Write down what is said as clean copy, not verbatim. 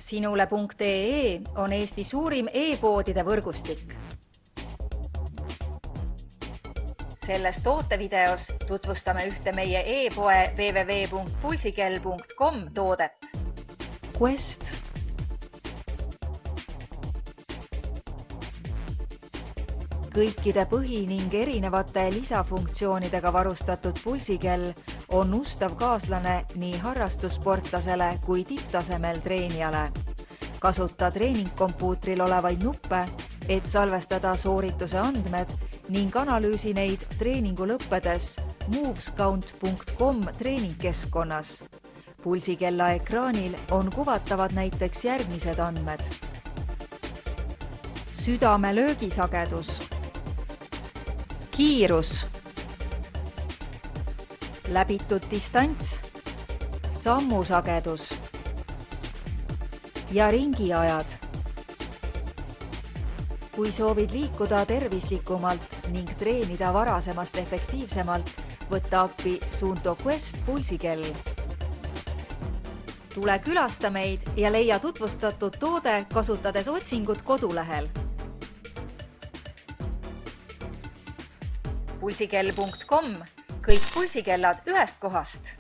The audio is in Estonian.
Sinule.ee on Eesti suurim e-poodide võrgustik. Selles tootevideos tutvustame ühte meie e-poe www.pulsikell.com toodet. Quest. Kõikide põhi- ning erinevate lisafunktsioonidega varustatud pulsikell on ustav kaaslane nii harrastussportlasele kui tipptasemel treenijale. Kasuta treeningkompuutril olevaid nuppe, et salvestada soorituse andmed ning analüüsi neid treeningu lõppedes movescount.com treeningkeskkonnas. Pulsikella ekraanil on kuvatavad näiteks järgmised andmed. Südame löögisagedus. Kiirus. Läbitud distants. Sammusagedus. Ja ringiajad. Kui soovid liikuda tervislikumalt ning treenida varasemast efektiivsemalt, võtta appi Suunto Quest pulsikell. Tule külasta meid ja leia tutvustatud toode kasutades otsingut kodulehel. Pulsikell.com. Kõik pulsikellad ühest kohast.